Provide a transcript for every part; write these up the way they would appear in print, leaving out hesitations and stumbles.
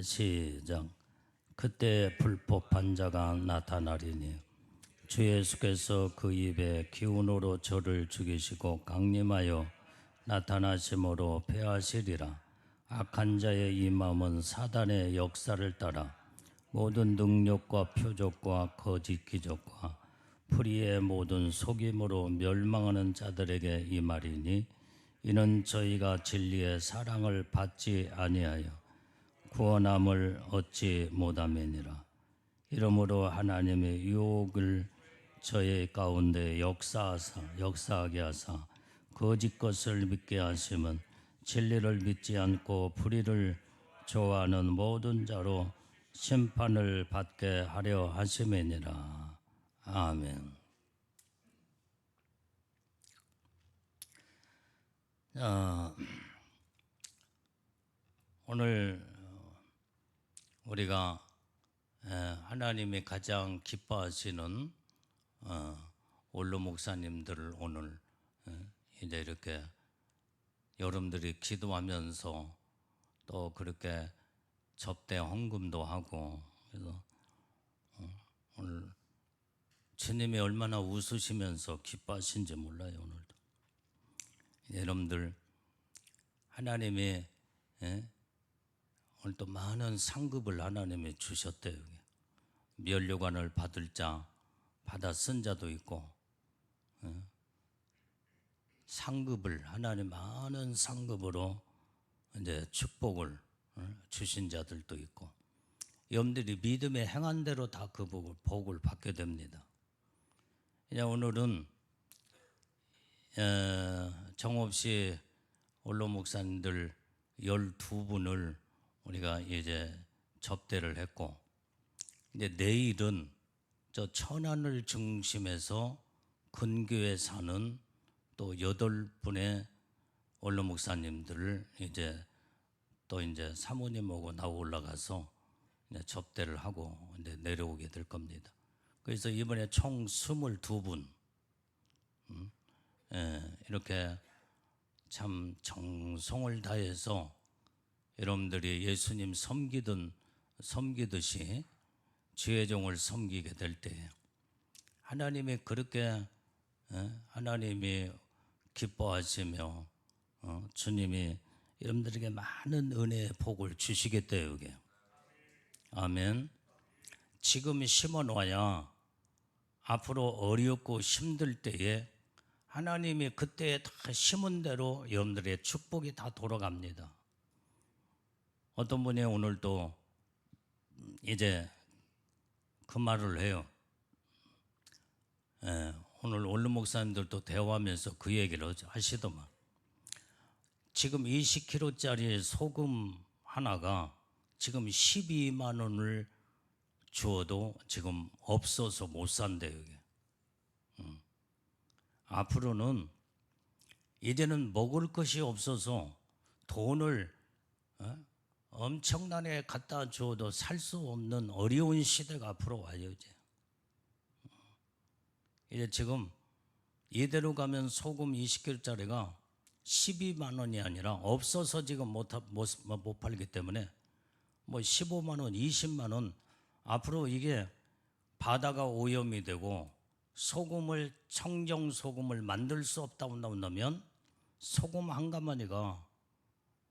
시작. 그때 불법한 자가 나타나리니 주 예수께서 그 입에 기운으로 저를 죽이시고 강림하여 나타나심으로 패하시리라. 악한 자의 이 마음은 사단의 역사를 따라 모든 능력과 표적과 거짓 기적과 불의의 모든 속임으로 멸망하는 자들에게 이 말이니 이는 저희가 진리의 사랑을 받지 아니하여 구원함을 얻지 못함이니라. 이러므로 하나님의 유혹을 저희 가운데 역사하게 하사 거짓 것을 믿게 하심은 진리를 믿지 않고 불의를 좋아하는 모든 자로 심판을 받게 하려 하심이니라. 아멘. 오늘 우리가 하나님이 가장 기뻐하시는 원로 목사님들을 오늘 이제 이렇게 여러분들이 기도하면서 또 그렇게 접대 헌금도 하고, 그래서 오늘 주님이 얼마나 웃으시면서 기뻐하신지 몰라요. 오늘도 여러분들 하나님이 오늘 또 많은 상급을 하나님이 주셨대요. 면류관을 받을 자, 받아 쓴 자도 있고, 상급을 하나님 많은 상급으로 이제 축복을 주신 자들도 있고, 여러분들이 믿음에 행한 대로 다 그 복을 받게 됩니다. 그냥 오늘은 정없이 원로 목사님들 12분을 우리가 이제 접대를 했고, 이제 내일은 저 천안을 중심해서 근교에 사는 또 8분의 원로 목사님들을 이제 또 이제 사모님하고 나 올라가서 이제 접대를 하고 이제 내려오게 될 겁니다. 그래서 이번에 총 22분 이렇게 참 정성을 다해서 여러분들이 예수님 섬기듯이 주의 종을 섬기게 될 때 하나님이 그렇게 하나님이 기뻐하시며 주님이 여러분들에게 많은 은혜의 복을 주시겠대요. 이게. 아멘. 지금 심어놔야 앞으로 어렵고 힘들 때에 하나님이 그때 다 심은 대로 여러분들의 축복이 다 돌아갑니다. 어떤 분이 오늘 또 이제 그 말을 해요. 오늘 원로 목사님들도 대화하면서 그 얘기를 하시더만. 지금 20kg짜리 소금 하나가 지금 12만 원을 주어도 지금 없어서 못 산대요. 이게. 앞으로는 이제는 먹을 것이 없어서 돈을 엄청나게 갖다 주어도 살 수 없는 어려운 시대가 앞으로 와요. 이제 지금 이대로 가면 소금 20kg짜리가 12만 원이 아니라 없어서 지금 못 팔기 때문에 뭐 15만 원, 20만 원 앞으로 이게 바다가 오염이 되고 소금을 청정 소금을 만들 수 없다고 나면 소금 한 가마니가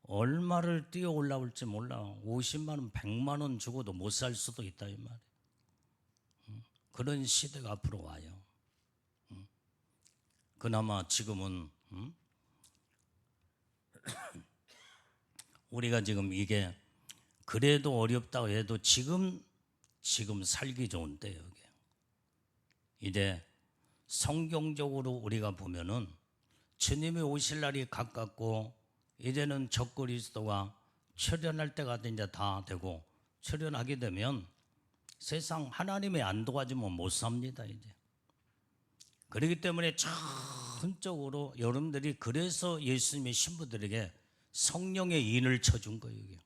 얼마를 뛰어 올라올지 몰라. 50만 원, 100만 원 주고도 못 살 수도 있다 이 말이에요. 그런 시대가 앞으로 와요. 그나마 지금은 우리가 지금 이게 그래도 어렵다고 해도 지금 살기 좋은 때예요. 이제 성경적으로 우리가 보면은 주님이 오실 날이 가깝고 이제는 적그리스도가 출현할 때가 이제 다 되고 출현하게 되면 세상 하나님이 안 도와주면 못 삽니다. 이제 그렇기 때문에 전적으로 여러분들이 그래서 예수님의 신부들에게 성령의 인을 쳐준 거예요.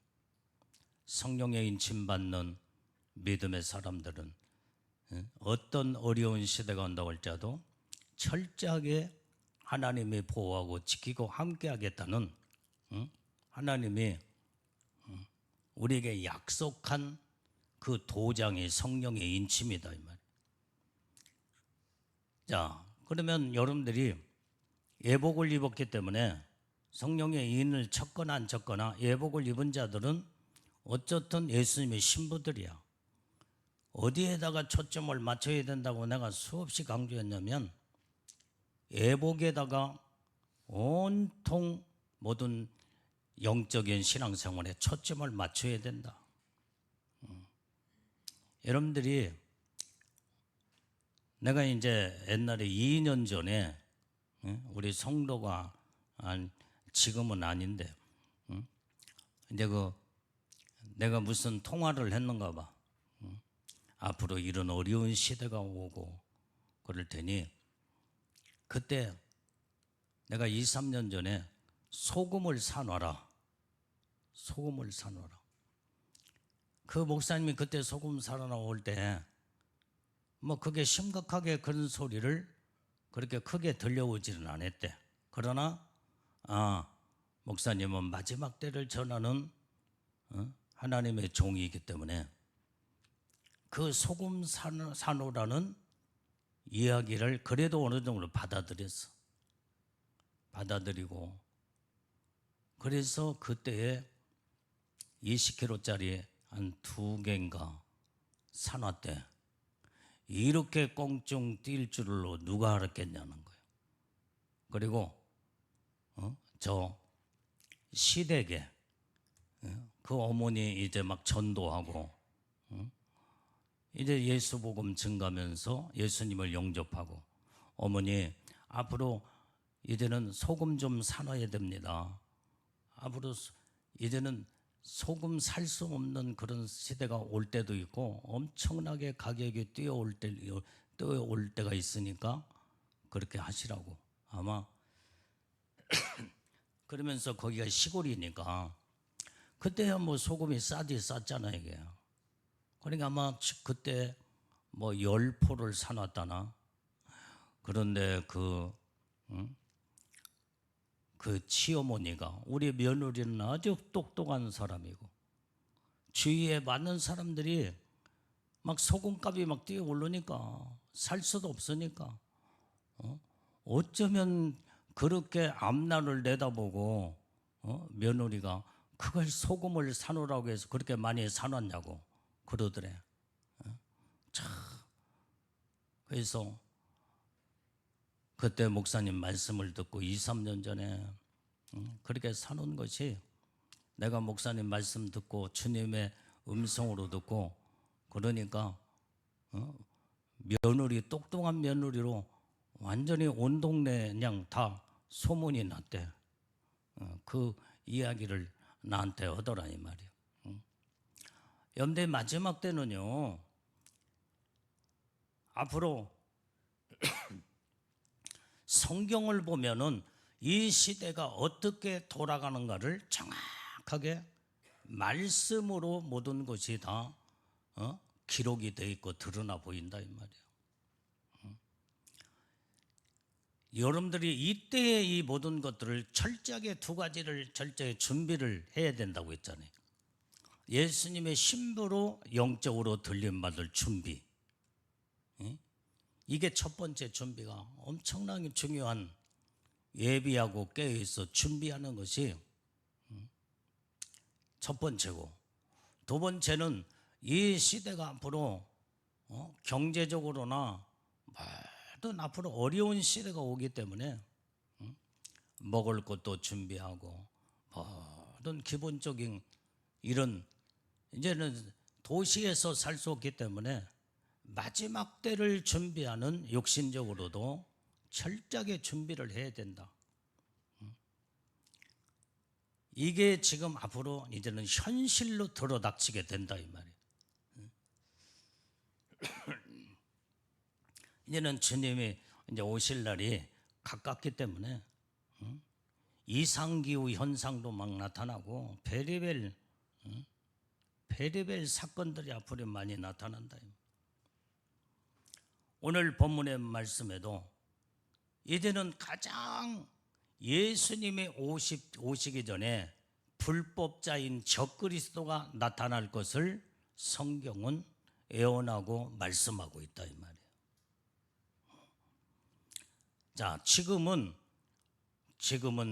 성령의 인 침 받는 믿음의 사람들은 어떤 어려운 시대가 온다고 할지라도 철저하게 하나님이 보호하고 지키고 함께 하겠다는 하나님이 우리에게 약속한 그 도장이 성령의 인침이다 이 말. 자, 그러면 여러분들이 예복을 입었기 때문에 성령의 인을 쳤거나 안 쳤거나 예복을 입은 자들은 어쨌든 예수님의 신부들이야. 어디에다가 초점을 맞춰야 된다고 내가 수없이 강조했냐면 예복에다가 온통 모든 영적인 신앙생활에 초점을 맞춰야 된다. 여러분들이 내가 이제 옛날에 2년 전에 우리 성도가 지금은 아닌데 이제 내가 무슨 통화를 했는가 봐. 앞으로 이런 어려운 시대가 오고 그럴 테니 그때 내가 2, 3년 전에 소금을 사놔라. 소금을 사놔라. 그 목사님이 그때 소금 사러 올 때 뭐 그게 심각하게 그런 소리를 그렇게 크게 들려오지는 않았대. 그러나 목사님은 마지막 때를 전하는 하나님의 종이기 때문에 그 소금 사노라는 이야기를 그래도 어느 정도 받아들였어. 받아들이고 그래서 그때에 20kg짜리 한 2개인가 사놨대. 이렇게 꽁충 뛸 줄로 누가 알았겠냐는 거예요. 그리고 저 시댁에 그 어머니 이제 막 전도하고 이제 예수 복음 증가하면서 예수님을 영접하고 어머니 앞으로 이제는 소금 좀 사놔야 됩니다. 앞으로 이제는 소금 살 수 없는 그런 시대가 올 때도 있고 엄청나게 가격이 뛰어올 때가 있으니까 그렇게 하시라고. 아마 그러면서 거기가 시골이니까 그때야 뭐 소금이 쌌잖아요 이게. 그러니까 아마 그때 뭐 10포를 사놨다나. 그런데 그 치어머니가 우리 며느리는 아주 똑똑한 사람이고 주위에 많은 사람들이 막 소금값이 막 뛰어 오르니까 살 수도 없으니까 어쩌면 그렇게 앞날을 내다보고 며느리가 그걸 소금을 사놓으라고 해서 그렇게 많이 사놨냐고 그러더래. 참. 그래서 그때 목사님 말씀을 듣고 2, 3년 전에 그렇게 사놓은 것이 내가 목사님 말씀 듣고 주님의 음성으로 듣고 그러니까 며느리 똑똑한 며느리로 완전히 온 동네 그냥 다 소문이 났대. 그 이야기를 나한테 하더라 이 말이야. 연대 마지막 때는요 앞으로 성경을 보면은 이 시대가 어떻게 돌아가는가를 정확하게 말씀으로 모든 것이 다 기록이 되어 있고 드러나 보인다 이 말이에요. 여러분들이 이때의 이 모든 것들을 철저하게 2가지를 철저히 준비를 해야 된다고 했잖아요. 예수님의 신부로 영적으로 들림받을 준비. 이게 첫 번째 준비가 엄청나게 중요한 예비하고 깨어있어 준비하는 것이 첫 번째고, 2번째는 이 시대가 앞으로 경제적으로나 모든 앞으로 어려운 시대가 오기 때문에 먹을 것도 준비하고 모든 기본적인 이런 이제는 도시에서 살 수 없기 때문에 마지막 때를 준비하는 육신적으로도 철저하게 준비를 해야 된다. 이게 지금 앞으로 이제는 현실로 들어닥치게 된다 이 말이에요. 이제는 주님이 이제 오실 날이 가깝기 때문에 이상기후 현상도 막 나타나고 베리벨 사건들이 앞으로 많이 나타난다. 오늘 본문의 말씀에도 이제는 가장 예수님이 오시기 전에 불법자인 적그리스도가 나타날 것을 성경은 예언하고 말씀하고 있다 이 말이에요. 자, 지금은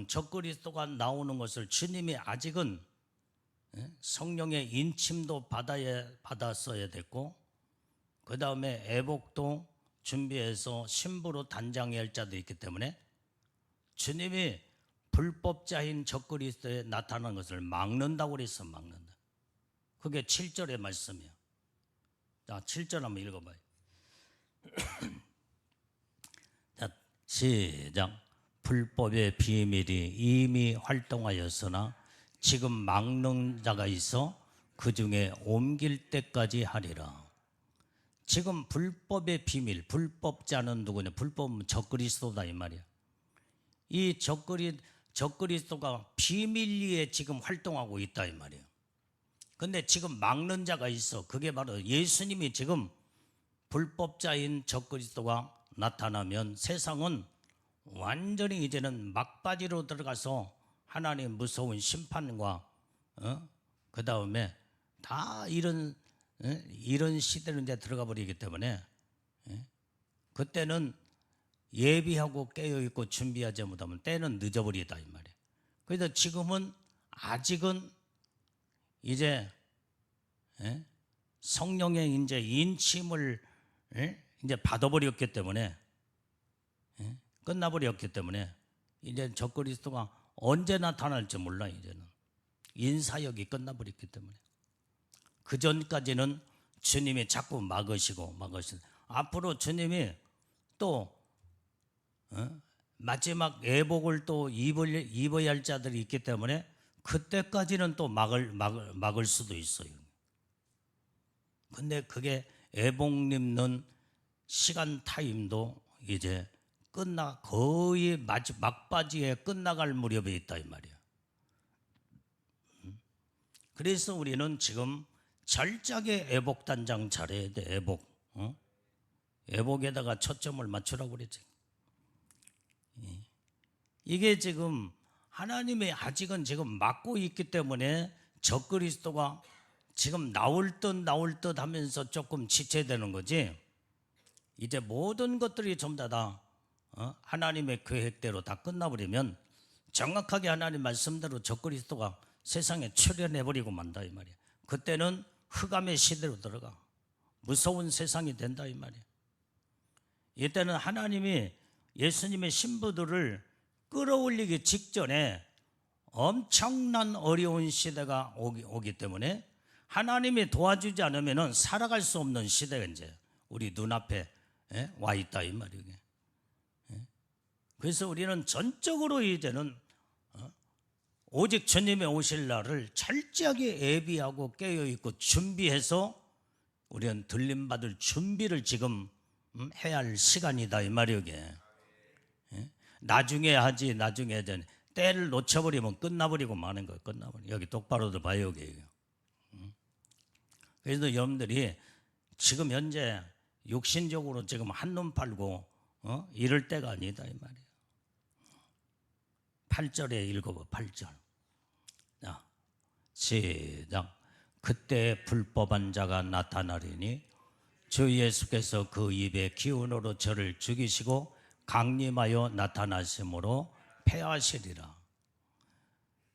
적그리스도가 나오는 것을 주님이 아직은 성령의 인침도 받았어야 됐고, 그 다음에 애복도 준비해서 신부로 단장해야 할 자도 있기 때문에 주님이 불법자인 적그리스도에 나타난 것을 막는다고 그랬어. 막는다. 그게 7절의 말씀이에요. 자, 7절 한번 읽어봐요. 자, 시작. 불법의 비밀이 이미 활동하였으나 지금 막는 자가 있어 그 중에 옮길 때까지 하리라. 지금 불법의 비밀, 불법자는 누구냐? 불법은 적그리스도다 이 말이야. 이 적그리스도가 비밀리에 지금 활동하고 있다 이 말이에요. 근데 지금 막는 자가 있어. 그게 바로 예수님이 지금 불법자인 적그리스도가 나타나면 세상은 완전히 이제는 막바지로 들어가서 하나님 무서운 심판과 그 다음에 다 이런 시대로 이제 들어가 버리기 때문에 그때는 예비하고 깨어 있고 준비하지 못하면 때는 늦어버리다 이 말이에요. 그래서 지금은 아직은 이제 성령의 이제 인침을 이제 받아버렸기 때문에 끝나버렸기 때문에 이제 적그리스도가 언제 나타날지 몰라. 이제는 인사역이 끝나버렸기 때문에 그 전까지는 주님이 자꾸 막으시고 앞으로 주님이 또 마지막 애복을 또 입어야 할 자들이 있기 때문에 그때까지는 또 막을 수도 있어요. 근데 그게 애복 입는 시간 타임도 이제 거의 막바지에 끝나갈 무렵에 있다 이 말이야. 그래서 우리는 지금 철저하게 애복 단장 잘해야 돼. 애복에다가 초점을 맞추라고 그랬지. 이게 지금 하나님이 아직은 지금 막고 있기 때문에 적그리스도가 지금 나올 듯 하면서 조금 지체되는 거지. 이제 모든 것들이 전부 다 하나님의 계획대로 다 끝나버리면 정확하게 하나님 말씀대로 적그리스도가 세상에 출현해버리고 만다 이 말이야. 그때는 흑암의 시대로 들어가 무서운 세상이 된다 이 말이야. 이때는 하나님이 예수님의 신부들을 끌어올리기 직전에 엄청난 어려운 시대가 오기 때문에 하나님이 도와주지 않으면 살아갈 수 없는 시대가 이제 우리 눈앞에 와 있다 이 말이에요. 그래서 우리는 전적으로 이제는 오직 주님의 오실 날을 철저하게 예비하고 깨어있고 준비해서 우리는 들림받을 준비를 지금 해야 할 시간이다 이 말이에요. 나중에 하지 때를 놓쳐버리면 끝나버리고 마는 거예요. 여기 똑바로들 봐요 여기. 그래서 여러분들이 지금 현재 육신적으로 지금 한눈 팔고 이럴 때가 아니다 이 말이에요. 8절에 읽어봐. 8절. 자, 시작. 그때 불법한 자가 나타나리니 주 예수께서 그 입의 기운으로 저를 죽이시고 강림하여 나타나심으로 패하시리라.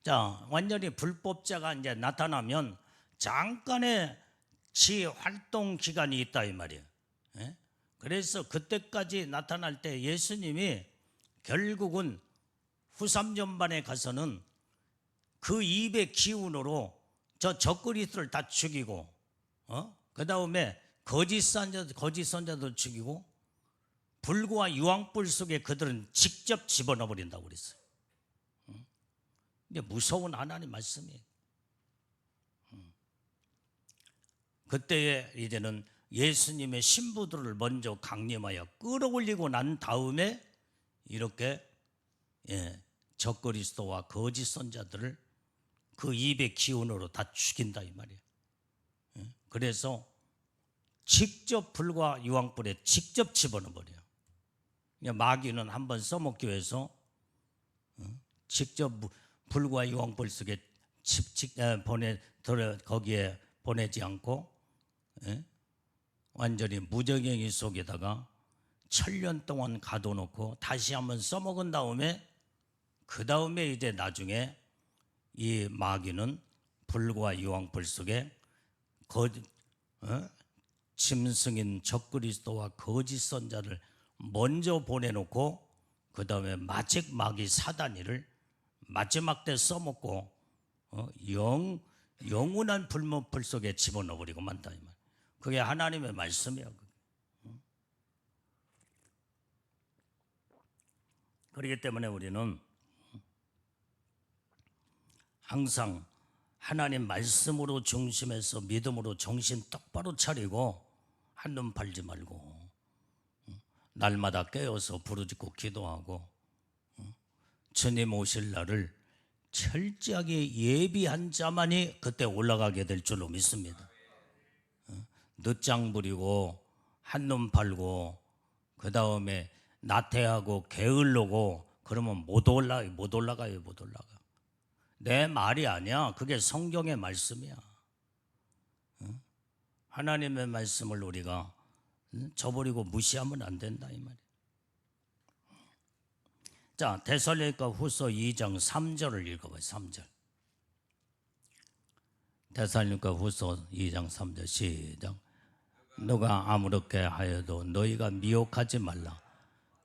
자, 완전히 불법자가 이제 나타나면 잠깐의 지 활동 기간이 있다 이 말이에요. 그래서 그때까지 나타날 때 예수님이 결국은 후삼전반에 가서는 그 입의 기운으로 저 적그리스도를 다 죽이고 그 다음에 거짓 선자도 죽이고 불과 유황불 속에 그들은 직접 집어넣어 버린다고 그랬어요. 이게 무서운 하나님 말씀이에요. 그때에 이제는 예수님의 신부들을 먼저 강림하여 끌어올리고 난 다음에 이렇게 적그리스도와 거짓 선자들을 그 입의 기운으로 다 죽인다 이 말이에요. 그래서 직접 불과 유황불에 직접 집어넣어 버려요. 마귀는 한번 써먹기 위해서 직접 불과 유황불 속에 거기에 보내지 않고 완전히 무적행위 속에다가 1000년 동안 가둬놓고 다시 한번 써먹은 다음에 그 다음에 이제 나중에 이 마귀는 불과 유황불 속에 짐승인 적그리스도와 거짓 선자를 먼저 보내놓고 그 다음에 마귀 사단이를 마지막 때 써먹고 영원한 불 속에 집어넣어버리고 만다 이 말. 그게 하나님의 말씀이야. 그렇기 때문에 우리는 항상 하나님 말씀으로 중심에서 믿음으로 정신 똑바로 차리고 한눈 팔지 말고 날마다 깨어서 부르짖고 기도하고 주님 오실 날을 철저하게 예비한 자만이 그때 올라가게 될 줄로 믿습니다. 늦장 부리고 한눈 팔고 그 다음에 나태하고 게을르고 그러면 못 올라가요. 내 말이 아니야. 그게 성경의 말씀이야. 하나님의 말씀을 우리가 저버리고 무시하면 안 된다 이 말이야. 자, 데살로니가 후서 2장 3절을 읽어봐요. 3절. 데살로니가 후서 2장 3절 시작. 누가 아무렇게 하여도 너희가 미혹하지 말라.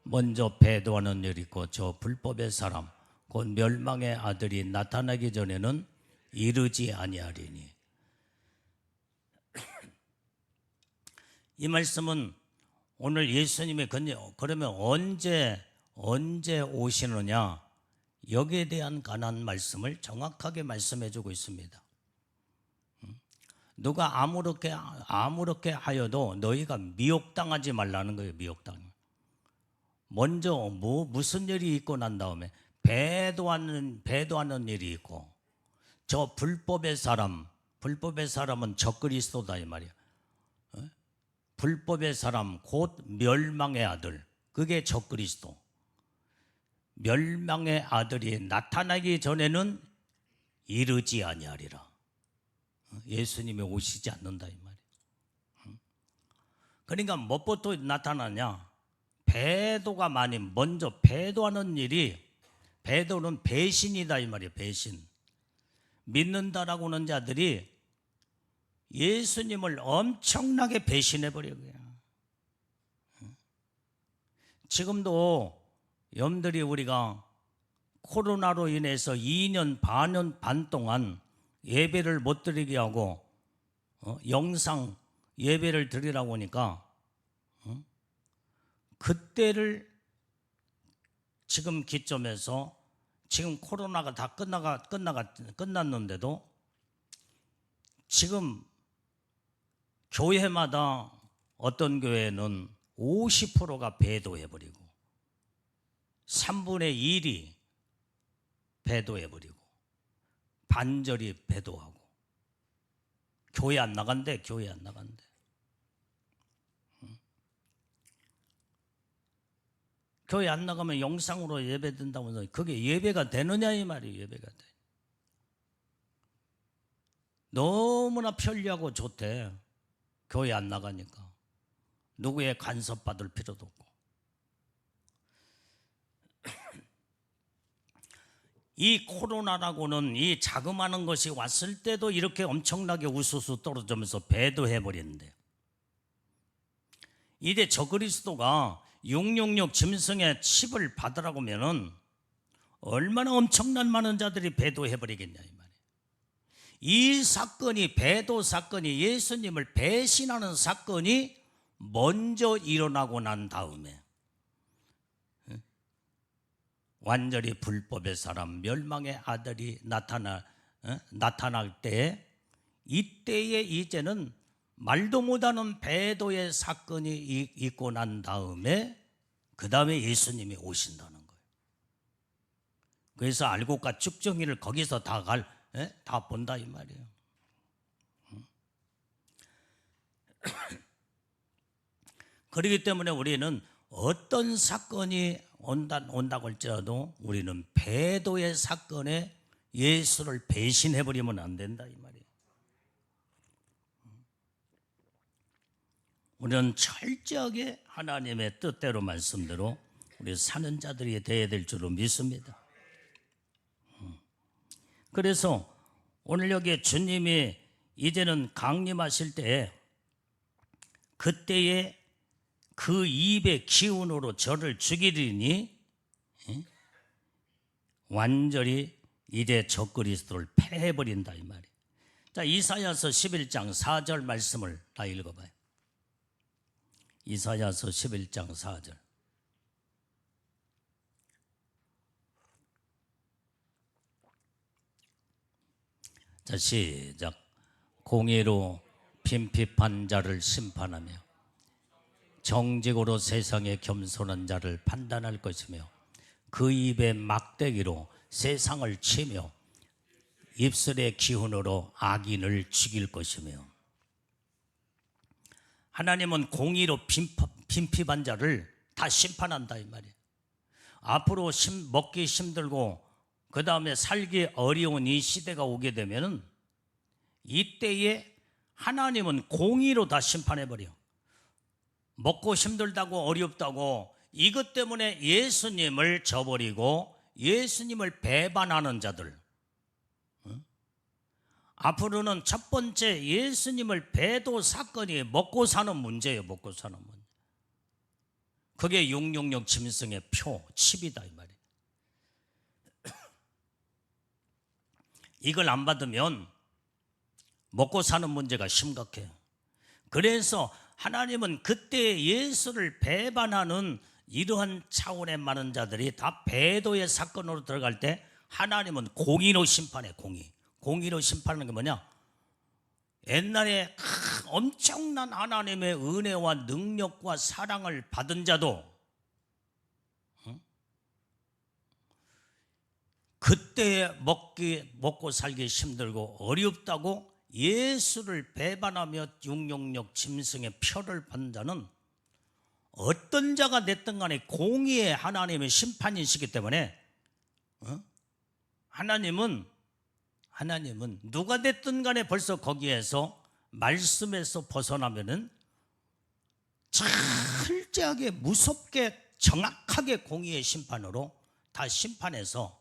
먼저 배도하는 일이 있고 저 불법의 사람 곧 멸망의 아들이 나타나기 전에는 이르지 아니하리니. 이 말씀은 오늘 예수님이 그러면 언제 오시느냐 여기에 대한 관한 말씀을 정확하게 말씀해 주고 있습니다. 누가 아무렇게 하여도 너희가 미혹당하지 말라는 거예요. 미혹당. 먼저 무슨 일이 있고 난 다음에 배도하는 일이 있고 저 불법의 사람은 적그리스도다 이 말이야. 불법의 사람 곧 멸망의 아들, 그게 적그리스도. 멸망의 아들이 나타나기 전에는 이르지 아니하리라. 예수님이 오시지 않는다 이 말이야. 그러니까 무엇부터 나타나냐? 배도가 많이 먼저 배도하는 일이, 배도는 배신이다 이 말이에요. 배신. 믿는다라고 하는 자들이 예수님을 엄청나게 배신해버려요. 지금도 여러분들이 우리가 코로나로 인해서 2년 반 동안 예배를 못 드리게 하고 영상 예배를 드리라고 하니까 그때를 지금 기점에서 지금 코로나가 다 끝났는데도 지금 교회마다 어떤 교회는 50%가 배도해버리고 3분의 1이 배도해버리고 반절이 배도하고 교회 안 나간대. 교회 안 나가면 영상으로 예배 든다고 해서 그게 예배가 되느냐 이 말이에요. 예배가 돼. 너무나 편리하고 좋대. 교회 안 나가니까 누구의 간섭 받을 필요도 없고. 이 코로나라고는 이 자그마한 것이 왔을 때도 이렇게 엄청나게 우수수 떨어지면서 배도해버리는데, 이제 적그리스도가 666 짐승의 칩을 받으라고 하면은 얼마나 엄청난 많은 자들이 배도해버리겠냐 이 말이에요. 이 사건이, 배도 사건이, 예수님을 배신하는 사건이 먼저 일어나고 난 다음에 완전히 불법의 사람, 멸망의 아들이 나타날 때, 이때에 이제는 말도 못하는 배도의 사건이 있고 난 다음에 그 다음에 예수님이 오신다는 거예요. 그래서 알곡과 쭉정이를 거기서 다 본다 이 말이에요. 그렇기 때문에 우리는 어떤 사건이 온다고 할지라도 우리는 배도의 사건에 예수를 배신해버리면 안 된다 이 말이에요. 우리는 철저하게 하나님의 뜻대로 말씀대로 우리 사는 자들이 되어야 될 줄로 믿습니다. 그래서 오늘 여기 주님이 이제는 강림하실 때 그때에 그 입의 기운으로 저를 죽이리니 완전히 이제 적그리스도를 패해버린다 이 말이에요. 자, 이사야서 11장 4절 말씀을 다 읽어봐요. 이사야서 11장 4절. 자, 시작. 공의로 빈핍한 자를 심판하며 정직으로 세상에 겸손한 자를 판단할 것이며 그 입의 막대기로 세상을 치며 입술의 기운으로 악인을 죽일 것이며. 하나님은 공의로 빈핍한 자를 다 심판한다 이 말이에요. 앞으로 먹기 힘들고 그 다음에 살기 어려운 이 시대가 오게 되면은 이때에 하나님은 공의로 다 심판해버려. 먹고 힘들다고 어렵다고 이것 때문에 예수님을 저버리고 예수님을 배반하는 자들, 앞으로는 첫 번째 예수님을 배도 사건이 먹고 사는 문제예요. 먹고 사는 문제. 그게 666 짐승의 표, 칩이다 이 말이에요. 이걸 안 받으면 먹고 사는 문제가 심각해요. 그래서 하나님은 그때 예수를 배반하는 이러한 차원의 많은 자들이 다 배도의 사건으로 들어갈 때 하나님은 공의로 심판해. 공의로 심판하는 게 뭐냐? 옛날에 엄청난 하나님의 은혜와 능력과 사랑을 받은 자도 그때 먹고 살기 힘들고 어렵다고 예수를 배반하며 666 짐승의 표를 받는 자는 어떤 자가 됐든 간에 공의의 하나님의 심판이시기 때문에 하나님은 누가 됐든 간에 벌써 거기에서 말씀에서 벗어나면은 철저하게 무섭게 정확하게 공의의 심판으로 다 심판해서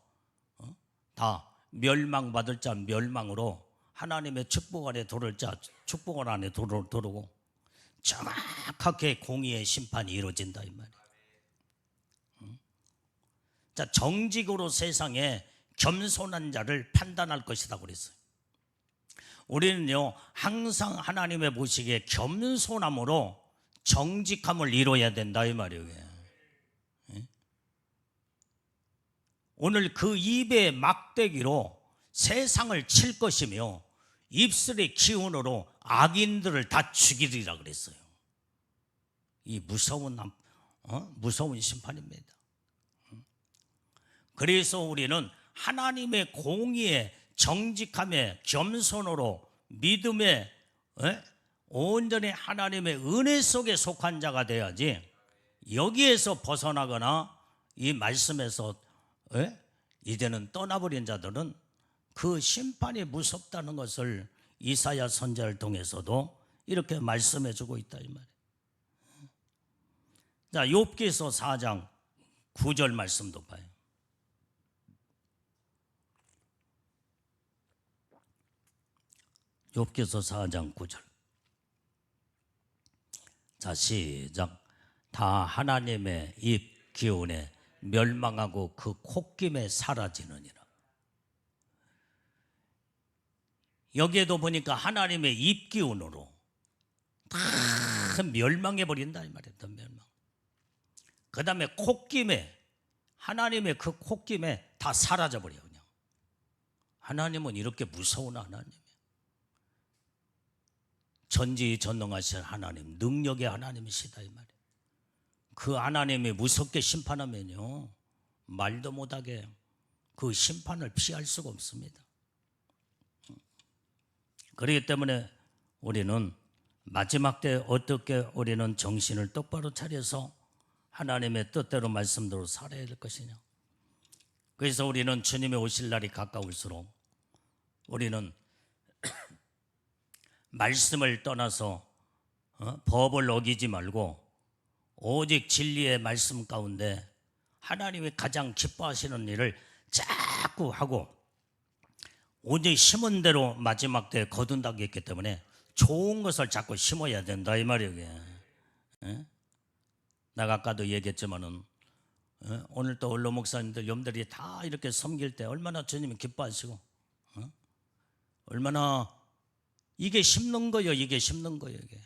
다 멸망받을 자 멸망으로 하나님의 축복 안에 들어올 자 축복 안에 들어오고 정확하게 공의의 심판이 이루어진다 이 말이에요. 자, 정직으로 세상에 겸손한 자를 판단할 것이다 그랬어요. 우리는요 항상 하나님의 보시기에 겸손함으로 정직함을 이루어야 된다 이 말이에요. 오늘 그 입의 막대기로 세상을 칠 것이며 입술의 기운으로 악인들을 다 죽이리라 그랬어요. 이 무서운 심판입니다. 그래서 우리는 하나님의 공의에 정직함에 겸손으로 믿음에 온전히 하나님의 은혜 속에 속한 자가 돼야지 여기에서 벗어나거나 이 말씀에서 이제는 떠나버린 자들은 그 심판이 무섭다는 것을 이사야 선지자를 통해서도 이렇게 말씀해 주고 있다 이 말이에요. 자, 욥기서 4장 9절 말씀도 봐요. 욥기서 4장 9절. 자, 시작. 다 하나님의 입 기운에 멸망하고 그 콧김에 사라지느니라. 여기에도 보니까 하나님의 입 기운으로 다 멸망해 버린다 이 말이에요. 멸망. 그 다음에 콧김에 하나님의 그 콧김에 다 사라져 버려요. 그냥. 하나님은 이렇게 무서운 하나님이에요. 전지전능하신 하나님, 능력의 하나님이시다 이 말이에요. 그 하나님이 무섭게 심판하면요 말도 못하게 그 심판을 피할 수가 없습니다. 그렇기 때문에 우리는 마지막 때 어떻게 우리는 정신을 똑바로 차려서 하나님의 뜻대로 말씀대로 살아야 될 것이냐. 그래서 우리는 주님의 오실 날이 가까울수록 우리는 말씀을 떠나서 법을 어기지 말고 오직 진리의 말씀 가운데 하나님이 가장 기뻐하시는 일을 자꾸 하고 오직 심은 대로 마지막 때에 거둔다고 했기 때문에 좋은 것을 자꾸 심어야 된다 이 말이에요. 내가 아까도 얘기했지만은 오늘 또 원로 목사님들 염들이 다 이렇게 섬길 때 얼마나 주님이 기뻐하시고 얼마나 이게 심는 거예요. 이게 심는 거예요. 이게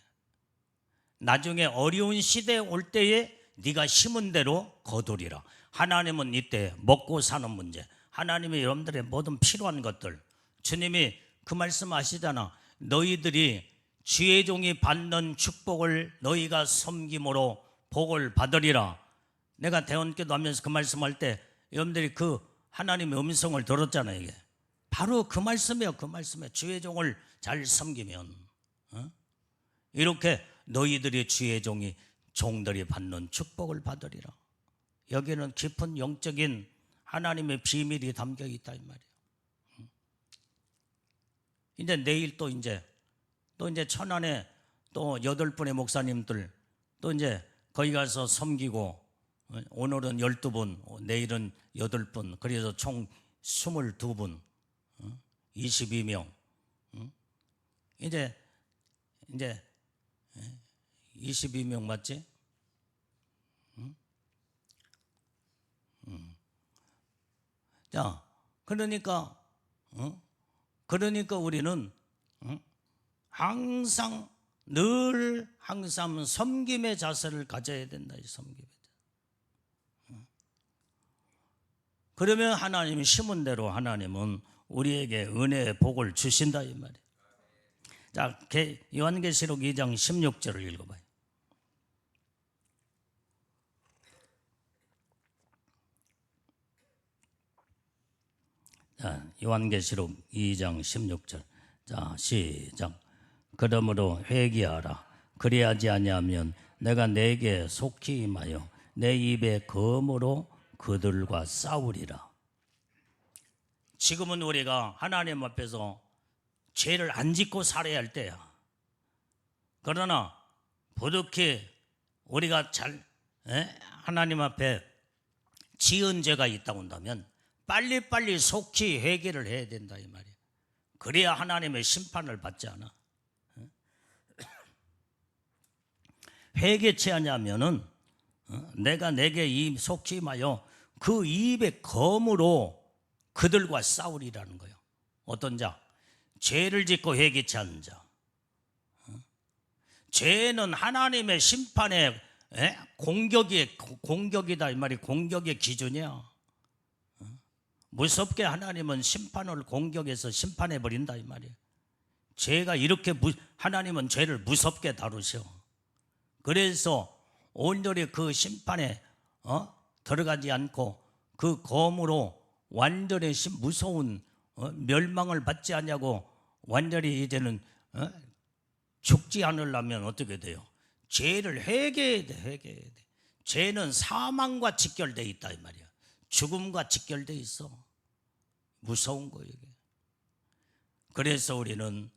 나중에 어려운 시대에 올 때에 네가 심은 대로 거두리라. 하나님은 이때 먹고 사는 문제, 하나님이 여러분들의 모든 필요한 것들, 주님이 그 말씀 아시잖아. 너희들이 주의 종이 받는 축복을 너희가 섬김으로 복을 받으리라. 내가 대원기도 하면서 그 말씀할 때 여러분들이 그 하나님의 음성을 들었잖아요. 이게 바로 그 말씀이에요. 그 말씀에 주의 종을 잘 섬기면 이렇게 너희들이 주의 종이 종들이 받는 축복을 받으리라. 여기는 깊은 영적인 하나님의 비밀이 담겨 있다 이 말이에요. 이제 내일 또 이제 천안에 또 8분의 목사님들 또 이제 거기 가서 섬기고 오늘은 12분, 내일은 8분, 그래서 총 22분, 22명. 이제 22명 맞지? 자, 그러니까 우리는 항상 늘 항상 섬김의 자세를 가져야 된다. 섬김의 자세. 그러면 하나님이 심은 대로 하나님은 우리에게 은혜의 복을 주신다 이 말이에요. 자, 요한계시록 2장 16절을 읽어봐요. 자, 요한계시록 2장 16절. 자, 시작. 그러므로 회개하라. 그리하지 아니하면 내가 내게 속히 임하여 내 입의 검으로 그들과 싸우리라. 지금은 우리가 하나님 앞에서 죄를 안 짓고 살아야 할 때야. 그러나 부득이 우리가 하나님 앞에 지은 죄가 있다고 한다면 빨리빨리 속히 회개를 해야 된다 이 말이야. 그래야 하나님의 심판을 받지 않아. 회개치 않냐면은 내가 내게 속히 임하여 그 입의 검으로 그들과 싸우리라는 거예요. 어떤 자? 죄를 짓고 회개치 않는 자. 죄는 하나님의 심판의 공격이다 이 말이. 공격의 기준이야. 무섭게 하나님은 심판을 공격해서 심판해 버린다 이 말이에요. 죄가 이렇게 하나님은 죄를 무섭게 다루셔. 그래서 온전히 그 심판에 들어가지 않고 그 검으로 완전히 무서운 멸망을 받지 않냐고 완전히 이제는 죽지 않으려면 어떻게 돼요? 죄를 회개해야 돼. 회개해야 돼. 죄는 사망과 직결되어 있다 이 말이야. 죽음과 직결되어 있어. 무서운 거예요 이게. 그래서 우리는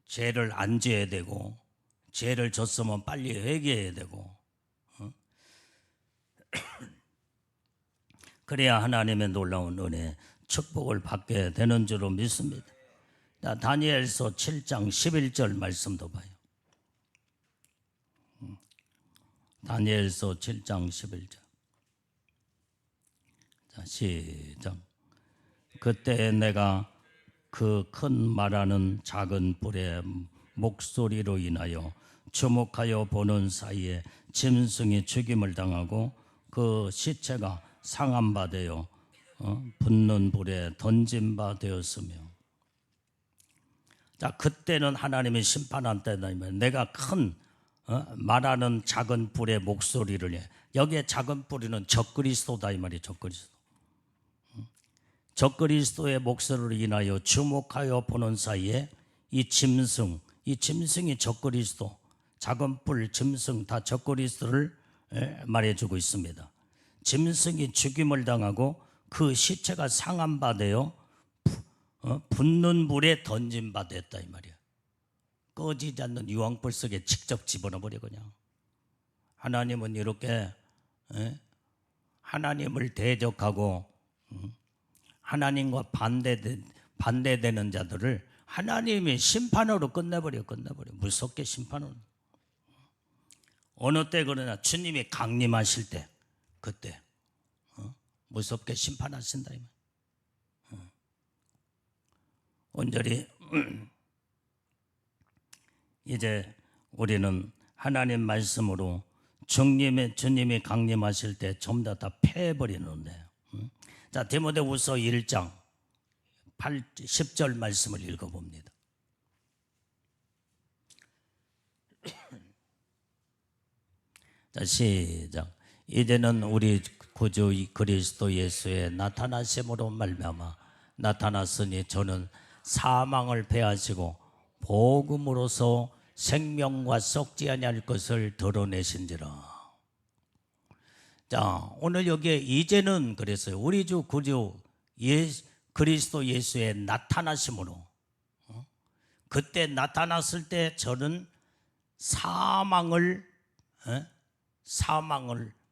죄를 안 져야 되고 죄를 졌으면 빨리 회개해야 되고 그래야 하나님의 놀라운 은혜 축복을 받게 되는 줄로 믿습니다. 자, 다니엘서 7장 11절 말씀도 봐요. 다니엘서 7장 11절. 자, 시작. 그때 내가 그 큰 말하는 작은 불의 목소리로 인하여 주목하여 보는 사이에 짐승이 죽임을 당하고 그 시체가 상한 바 되어 붙는 불에 던진 바 되었으며. 자, 그때는 하나님이 심판한 때다. 내가 큰 말하는 작은 불의 목소리를 해. 여기에 작은 불이는 적그리스도다 이 말이에요. 적그리스도. 적그리스도의 목소리를 인하여 주목하여 보는 사이에 이 짐승이 적그리스도, 작은 뿔, 짐승 다 적그리스도를 말해주고 있습니다. 짐승이 죽임을 당하고 그 시체가 상한 바 되어 붙는 불에 던진 바 됐다 이 말이야. 꺼지지 않는 유황불 속에 직접 집어넣어버려 그냥. 하나님은 이렇게 하나님을 대적하고 하나님과 반대되는 자들을 하나님이 심판으로 끝내버려. 무섭게 심판으로. 어느 때 그러나 주님이 강림하실 때 그때 무섭게 심판하신다 이 말. 온전히 이제 우리는 하나님 말씀으로 주님이 강림하실 때 전부 다 패해버리는데. 자, 디모데후서 1장 10절 말씀을 읽어봅니다. 자, 시작. 이제는 우리 구주 그리스도 예수의 나타나심으로 말미암아 나타났으니 저는 사망을 패하시고 복음으로서 생명과 썩지 아니할 것을 드러내신지라. 자, 오늘 여기에 이제는 그랬어요. 우리 주 구주 그리스도 예수의 나타나심으로. 그때 나타났을 때 저는 사망을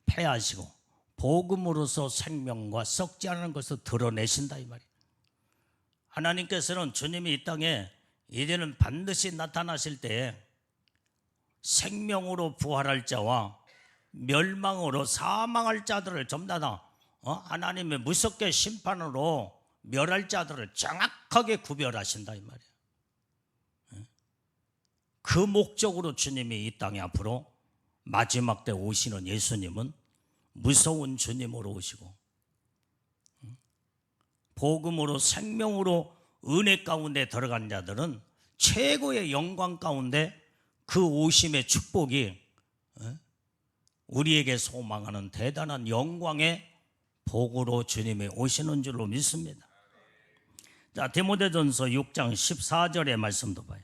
패하시고 복음으로서 생명과 썩지 않은 것을 드러내신다 이 말이에요. 하나님께서는 주님이 이 땅에 이제는 반드시 나타나실 때에 생명으로 부활할 자와 멸망으로 사망할 자들을 전부 다 하나님의 무섭게 심판으로 멸할 자들을 정확하게 구별하신다 이 말이에요. 그 목적으로 주님이 이 땅에 앞으로 마지막 때 오시는 예수님은 무서운 주님으로 오시고 복음으로 생명으로 은혜 가운데 들어간 자들은 최고의 영광 가운데 그 오심의 축복이 우리에게 소망하는 대단한 영광의 복으로 주님이 오시는 줄로 믿습니다. 자, 디모데전서 6장 14절의 말씀도 봐요.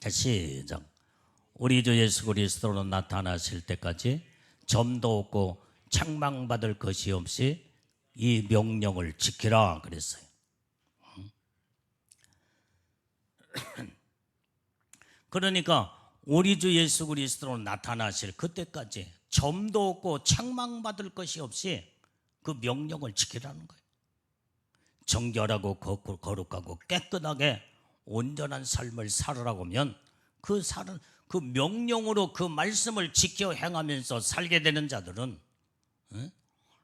자, 시작. 우리 주 예수 그리스도로 나타나실 때까지 점도 없고 책망받을 것이 없이 이 명령을 지키라 그랬어요. 그러니까 우리 주 예수 그리스도로 나타나실 그때까지 점도 없고 책망받을 것이 없이 그 명령을 지키라는 거예요. 정결하고 거룩하고 깨끗하게 온전한 삶을 살으라고 하면 그 명령으로 그 말씀을 지켜 행하면서 살게 되는 자들은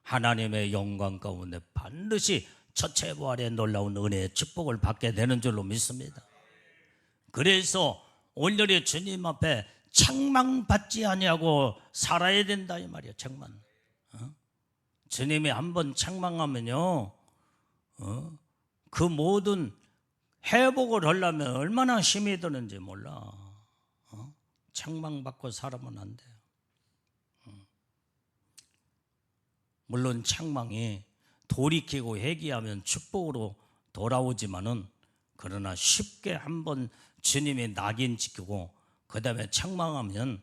하나님의 영광 가운데 반드시 첫째 부활의 놀라운 은혜의 축복을 받게 되는 줄로 믿습니다. 그래서 온전히 주님 앞에 책망받지 아니하고 살아야 된다 이 말이에요. 책망. 주님이 한번 책망하면요, 그 모든 회복을 하려면 얼마나 힘이 드는지 몰라. 책망받고 살아면 안 돼요. 물론 책망이 돌이키고 회개하면 축복으로 돌아오지만은, 그러나 쉽게 한번 주님이 낙인 지키고 그 다음에 책망하면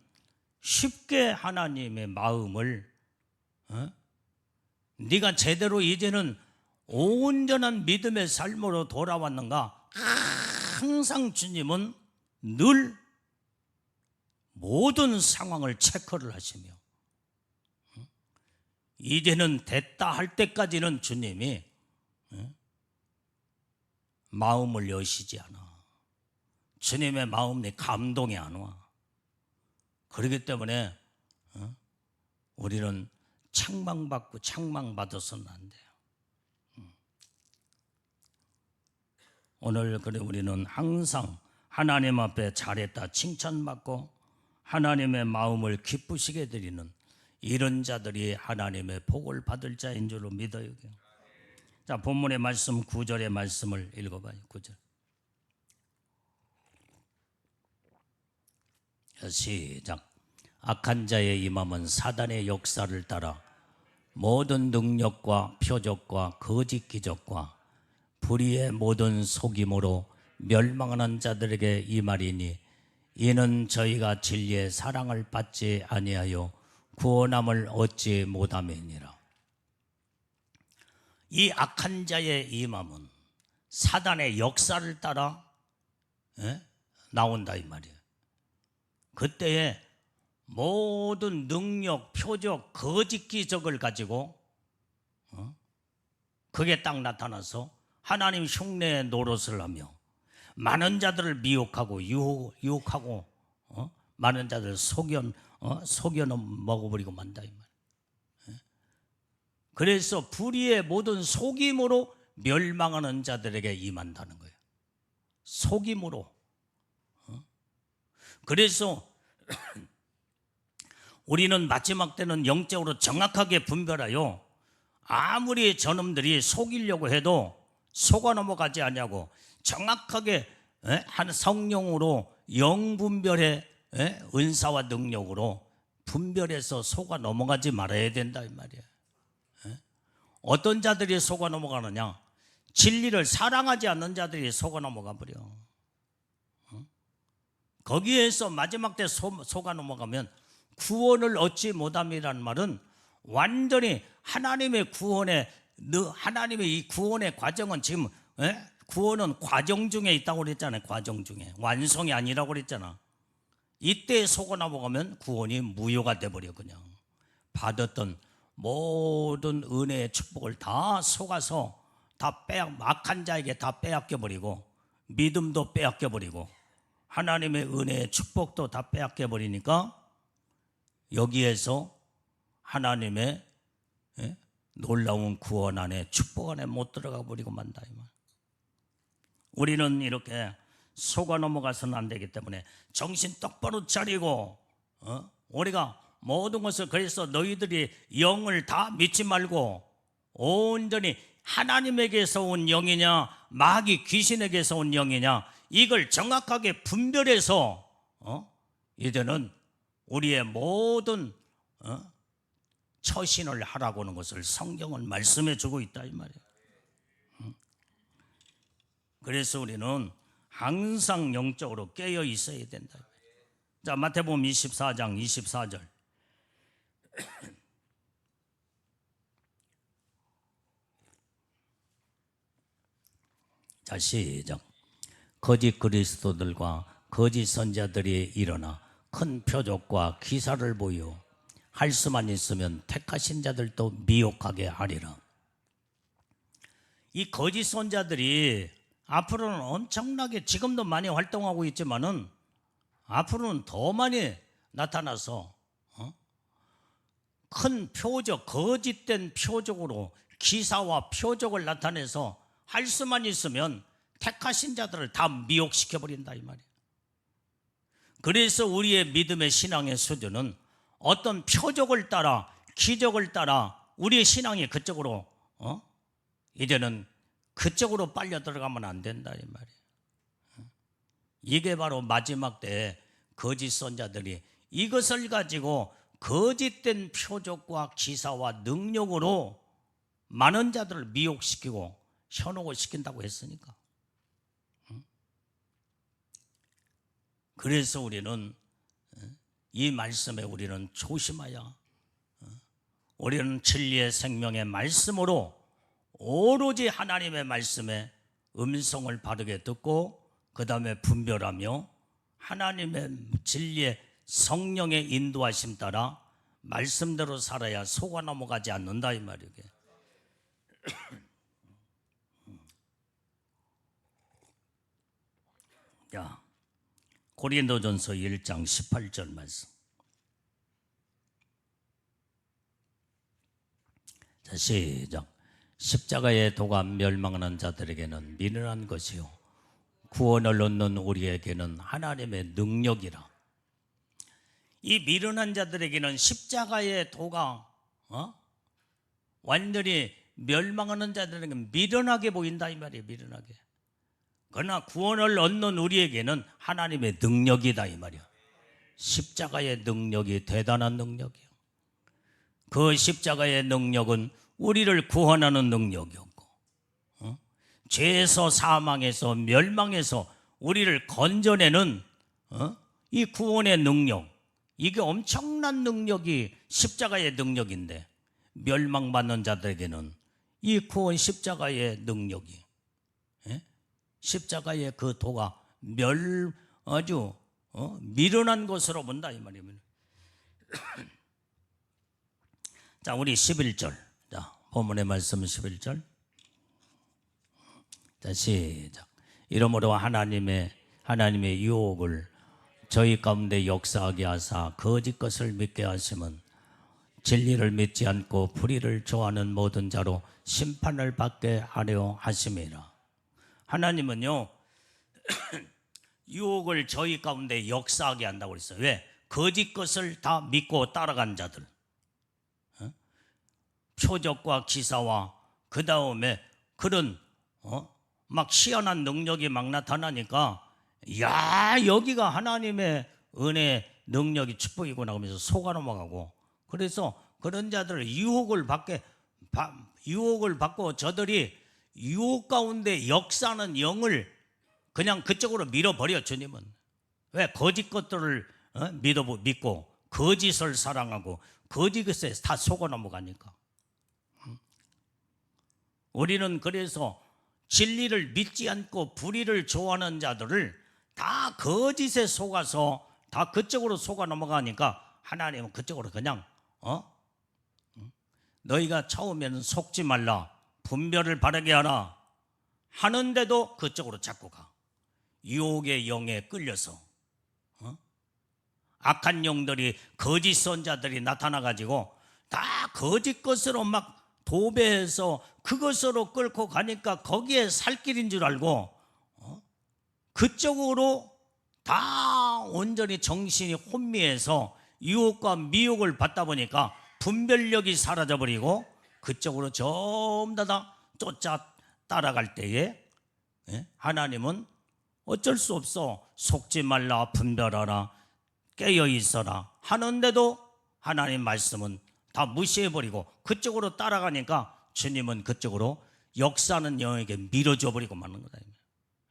쉽게 하나님의 마음을 네가 제대로 이제는 온전한 믿음의 삶으로 돌아왔는가, 항상 주님은 늘 모든 상황을 체크를 하시며 이제는 됐다 할 때까지는 주님이 마음을 여시지 않아. 주님의 마음이 감동이 안 와. 그렇기 때문에 우리는 책망받고 책망받아서는 안 돼요. 오늘 그래 우리는 항상 하나님 앞에 잘했다 칭찬받고 하나님의 마음을 기쁘시게 드리는 이런 자들이 하나님의 복을 받을 자인 줄로 믿어요. 자, 본문의 말씀 9절의 말씀을 읽어봐요. 9절. 시작. 악한 자의 임함은 사단의 역사를 따라 모든 능력과 표적과 거짓 기적과 불의의 모든 속임으로 멸망하는 자들에게 임하리니 이는 저희가 진리의 사랑을 받지 아니하여 구원함을 얻지 못함이니라. 이 악한 자의 임함은 사단의 역사를 따라 나온다 이 말이에요. 그때에 모든 능력, 표적, 거짓 기적을 가지고 그게 딱 나타나서 하나님 흉내의 노릇을 하며 많은 자들을 미혹하고 유혹하고 많은 자들을 속여 먹어버리고 만다 이 말이에요. 그래서 불의의 모든 속임으로 멸망하는 자들에게 임한다는 거예요. 속임으로. 그래서 우리는 마지막 때는 영적으로 정확하게 분별하여 아무리 저놈들이 속이려고 해도 속아 넘어가지 않냐고 정확하게 한 성령으로 영분별의 은사와 능력으로 분별해서 속아 넘어가지 말아야 된다 이 말이에요. 어떤 자들이 속아 넘어가느냐? 진리를 사랑하지 않는 자들이 속아 넘어가 버려. 거기에서 마지막 때 속아 넘어가면 구원을 얻지 못함이라는 말은 완전히 하나님의 이 구원의 과정은 지금 구원은 과정 중에 있다고 그랬잖아요. 과정 중에 완성이 아니라고 그랬잖아. 이때 속아 넘어가면 구원이 무효가 돼버려. 그냥 받았던 모든 은혜의 축복을 다 속아서 다 악한 자에게 다 빼앗겨 버리고 믿음도 빼앗겨 버리고 하나님의 은혜의 축복도 다 빼앗겨 버리니까 여기에서 하나님의 놀라운 구원 안에 축복 안에 못 들어가 버리고 만다 이 말. 우리는 이렇게 속아 넘어가서는 안 되기 때문에 정신 똑바로 차리고 우리가 모든 것을 그래서 너희들이 영을 다 믿지 말고 온전히 하나님에게서 온 영이냐 마귀 귀신에게서 온 영이냐 이걸 정확하게 분별해서 이제는 우리의 모든 처신을 하라고 하는 것을 성경은 말씀해 주고 있다 이 말이에요. 그래서 우리는 항상 영적으로 깨어 있어야 된다. 자, 마태복음 24장 24절. 자, 시작. 거짓 그리스도들과 거짓 선자들이 일어나 큰 표적과 기사를 보여 할 수만 있으면 택하신 자들도 미혹하게 하리라. 이 거짓 선자들이 앞으로는 엄청나게 지금도 많이 활동하고 있지만은 앞으로는 더 많이 나타나서 큰 표적, 거짓된 표적으로 기사와 표적을 나타내서 할 수만 있으면 택하신 자들을 다 미혹시켜 버린다 이 말이에요. 그래서 우리의 믿음의 신앙의 수준은 어떤 표적을 따라 기적을 따라 우리의 신앙이 그쪽으로 이제는 그쪽으로 빨려 들어가면 안 된다 이 말이에요. 이게 바로 마지막 때에 거짓 선자들이 이것을 가지고 거짓된 표적과 기사와 능력으로 많은 자들을 미혹시키고 현혹을 시킨다고 했으니까. 그래서 우리는 이 말씀에 우리는 조심하여 우리는 진리의 생명의 말씀으로 오로지 하나님의 말씀에 음성을 바르게 듣고 그 다음에 분별하며 하나님의 진리의 성령의 인도하심 따라 말씀대로 살아야 속아 넘어가지 않는다 이 말이에요. 자, 고린도전서 1장 18절 말씀. 자, 시작. 십자가의 도가 멸망하는 자들에게는 미련한 것이요 구원을 얻는 우리에게는 하나님의 능력이라. 이 미련한 자들에게는 십자가의 도가 완전히 멸망하는 자들에게 미련하게 보인다 이 말이에요. 미련하게. 그러나 구원을 얻는 우리에게는 하나님의 능력이다 이 말이야. 십자가의 능력이 대단한 능력이야. 그 십자가의 능력은 우리를 구원하는 능력이었고 죄에서 사망에서 멸망에서 우리를 건져내는 이 구원의 능력, 이게 엄청난 능력이 십자가의 능력인데 멸망받는 자들에게는 이 구원 십자가의 능력이, 십자가의 그 도가 아주 미련한 것으로 본다 이 말입니다. 자, 우리 11절. 자, 본문의 말씀 11절. 자, 시작. 이러므로 하나님의 유혹을 저희 가운데 역사하게 하사 거짓 것을 믿게 하심은 진리를 믿지 않고 불의를 좋아하는 모든 자로 심판을 받게 하려 하심이라. 하나님은요 유혹을 저희 가운데 역사하게 한다고 그랬어요. 왜? 거짓 것을 다 믿고 따라간 자들, 표적과 기사와 그 다음에 그런 막 희한한 능력이 막 나타나니까 야, 여기가 하나님의 은혜 능력이 축복이구나 하면서 속아 넘어가고, 그래서 그런 자들을 유혹을 받고 저들이 유혹 가운데 역사하는 영을 그냥 그쪽으로 밀어버려. 주님은 왜? 거짓 것들을 믿고 거짓을 사랑하고 거짓에 다 속아 넘어가니까. 우리는 그래서 진리를 믿지 않고 불의를 좋아하는 자들을 다 거짓에 속아서 다 그쪽으로 속아 넘어가니까 하나님은 그쪽으로 그냥 너희가 처음에는 속지 말라, 분별을 바르게 하라 하는데도 그쪽으로 자꾸 가. 유혹의 영에 끌려서 악한 영들이, 거짓 선자들이 나타나가지고 다 거짓 것으로 막 도배해서 그것으로 끌고 가니까 거기에 살 길인 줄 알고 그쪽으로 다 온전히 정신이 혼미해서 유혹과 미혹을 받다 보니까 분별력이 사라져버리고 그쪽으로 전부 다 쫓아 따라갈 때에 하나님은 어쩔 수 없어 속지 말라, 분별하라, 깨어 있어라 하는데도 하나님 말씀은 다 무시해버리고 그쪽으로 따라가니까 주님은 그쪽으로 역사하는 영에게 밀어줘 버리고 마는 거다.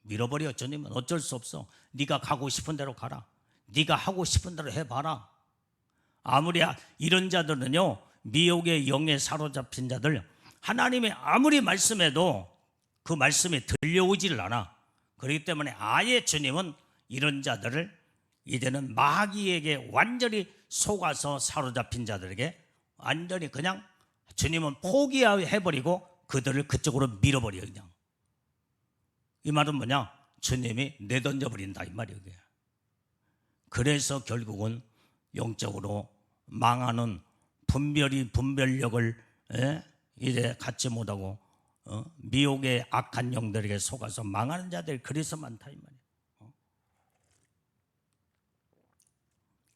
밀어버려. 주님은 어쩔 수 없어. 네가 가고 싶은 대로 가라. 네가 하고 싶은 대로 해봐라. 아무리 이런 자들은요, 미혹의 영에 사로잡힌 자들, 하나님이 아무리 말씀해도 그 말씀이 들려오지를 않아. 그렇기 때문에 아예 주님은 이런 자들을 이제는 마귀에게 완전히 속아서 사로잡힌 자들에게 완전히 그냥 주님은 포기해버리고 그들을 그쪽으로 밀어버려. 그냥 이 말은 뭐냐? 주님이 내던져버린다 이 말이에요. 그래서 결국은 영적으로 망하는, 분별력을 이제 갖지 못하고 미혹의 악한 영들에게 속아서 망하는 자들이 그래서 많다 이 말이에요.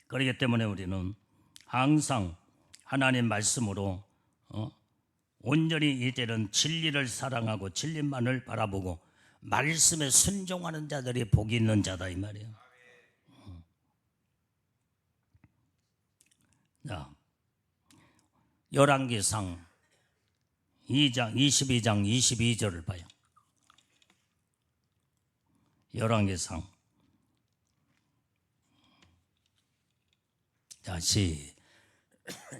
그렇기 때문에 우리는 항상 하나님 말씀으로 온전히 이제는 진리를 사랑하고 진리만을 바라보고 말씀에 순종하는 자들이 복이 있는 자다 이 말이에요. 자, 열왕기상 22장 22절을 봐요. 열왕기상. 자,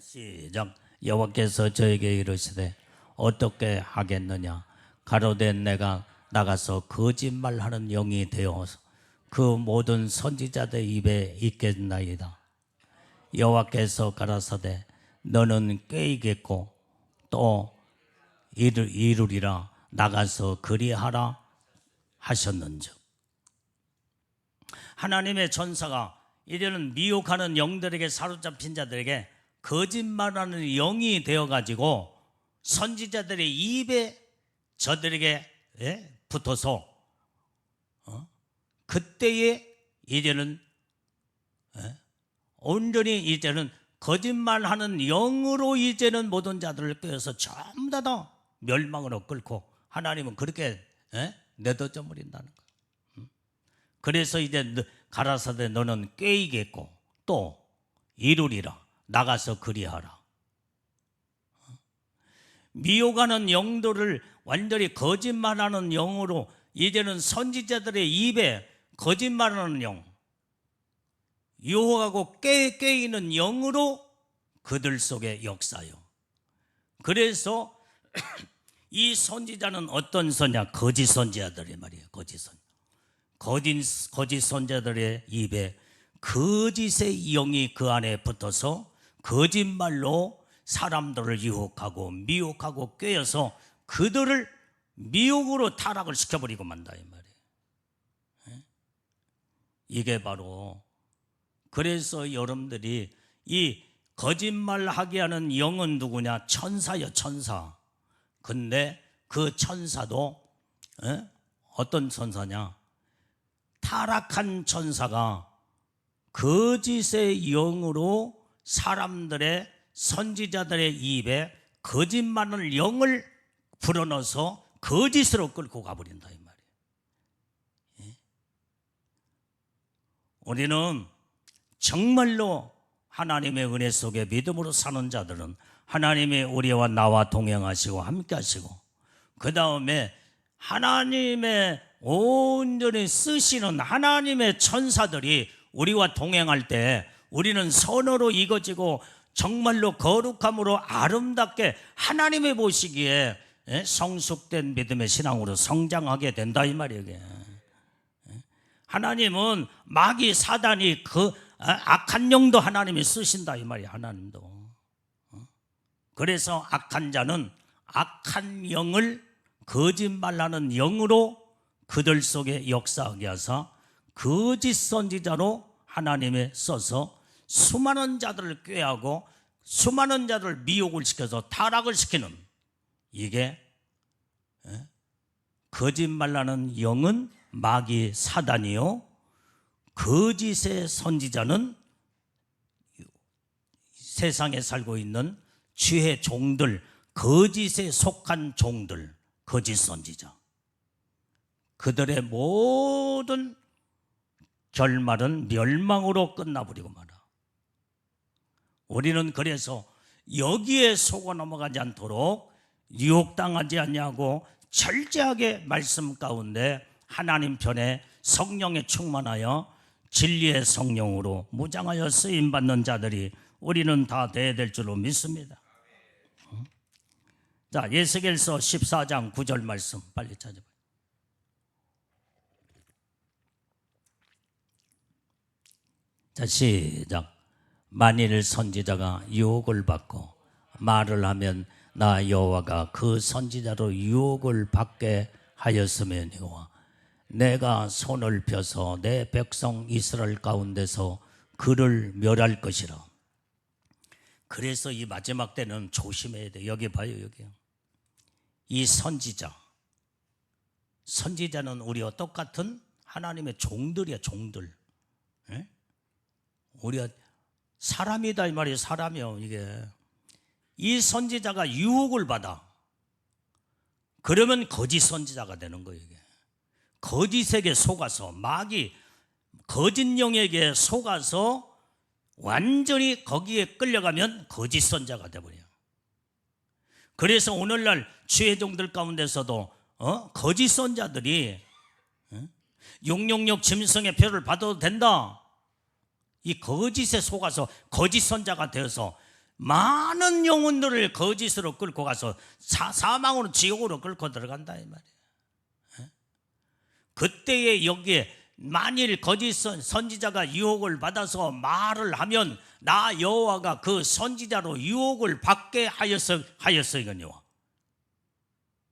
시작. 여호와께서 저에게 이르시되 어떻게 하겠느냐? 가로되 내가 나가서 거짓말하는 영이 되어서 그 모든 선지자들 입에 있겠나이다. 여호와께서 가라사대 너는 꾀이겠고 또 이루리라. 나가서 그리하라 하셨는즉. 하나님의 전사가 이제는 미혹하는 영들에게 사로잡힌 자들에게 거짓말하는 영이 되어가지고 선지자들의 입에 저들에게 붙어서 그때에 이제는 온전히 이제는 거짓말하는 영으로 이제는 모든 자들을 끄어서 전부 다 멸망으로 끌고 하나님은 그렇게 내던져 버린다는 거예요. 그래서 이제 가라사대 너는 꾀이겠고 또 이루리라. 나가서 그리하라. 미혹하는 영들을 완전히 거짓말하는 영으로 이제는 선지자들의 입에 거짓말하는 영, 유혹하고 꾀이는 영으로 그들 속에 역사요. 그래서 이 선지자는 어떤 선지자? 거짓 선지자들이 말이에요. 거짓 선지자들의 입에 거짓의 영이 그 안에 붙어서 거짓말로 사람들을 유혹하고 미혹하고 꾀어서 그들을 미혹으로 타락을 시켜버리고 만다 이 말이에요. 이게 바로, 그래서 여러분들이 이 거짓말하게 하는 영은 누구냐? 천사요, 천사. 근데 그 천사도 어떤 천사냐? 타락한 천사가 거짓의 영으로 사람들의, 선지자들의 입에 거짓말을 영을 불어넣어서 거짓으로 끌고 가버린다 이 말이에요. 우리는 정말로 하나님의 은혜 속에 믿음으로 사는 자들은 하나님의 우리와 나와 동행하시고 함께 하시고, 그 다음에 하나님의 온전히 쓰시는 하나님의 천사들이 우리와 동행할 때 우리는 선으로 이거지고 정말로 거룩함으로 아름답게 하나님의 보시기에 성숙된 믿음의 신앙으로 성장하게 된다 이 말이에요. 하나님은 마귀 사단이 그 악한 영도 하나님이 쓰신다 이 말이에요. 하나님도. 그래서 악한 자는 악한 영을 거짓말하는 영으로 그들 속에 역사하게 하사 거짓 선지자로 하나님에 써서 수많은 자들을 꾀하고 수많은 자들을 미혹을 시켜서 타락을 시키는, 이게 거짓말하는 영은 마귀 사단이요, 거짓의 선지자는 세상에 살고 있는 죄의 종들, 거짓에 속한 종들, 거짓 선지자. 그들의 모든 결말은 멸망으로 끝나버리고 말아. 우리는 그래서 여기에 속아 넘어가지 않도록 유혹당하지 않냐고 철저하게 말씀 가운데 하나님 편에 성령에 충만하여 진리의 성령으로 무장하여 쓰임받는 자들이 우리는 다 돼야 될 줄로 믿습니다. 자, 에스겔서 14장 9절 말씀 빨리 찾아봐요. 자, 시작. 만일 선지자가 유혹을 받고 말을 하면 나 여호와가 그 선지자로 유혹을 받게 하였으면이와 내가 손을 펴서 내 백성 이스라엘 가운데서 그를 멸할 것이라. 그래서 이 마지막 때는 조심해야 돼. 여기 봐요, 여기요. 이 선지자는 우리와 똑같은 하나님의 종들이야, 종들. 에? 우리가 사람이다 이 말이에요. 사람이요. 이게 이 선지자가 유혹을 받아. 그러면 거짓 선지자가 되는 거예요. 이게 거짓에게 속아서, 마귀 거짓 영에게 속아서 완전히 거기에 끌려가면 거짓 선지자가 되버려요. 그래서 오늘날 주의 종들 가운데서도 거짓 선지자들이 666 짐승의 표를 받아도 된다, 이 거짓에 속아서 거짓 선자가 되어서 많은 영혼들을 거짓으로 끌고 가서 사망으로, 지옥으로 끌고 들어간다 이 말이에요. 그때에 여기에 만일 거짓 선지자가 유혹을 받아서 말을 하면 나 여호와가 그 선지자로 유혹을 받게 하였으니요.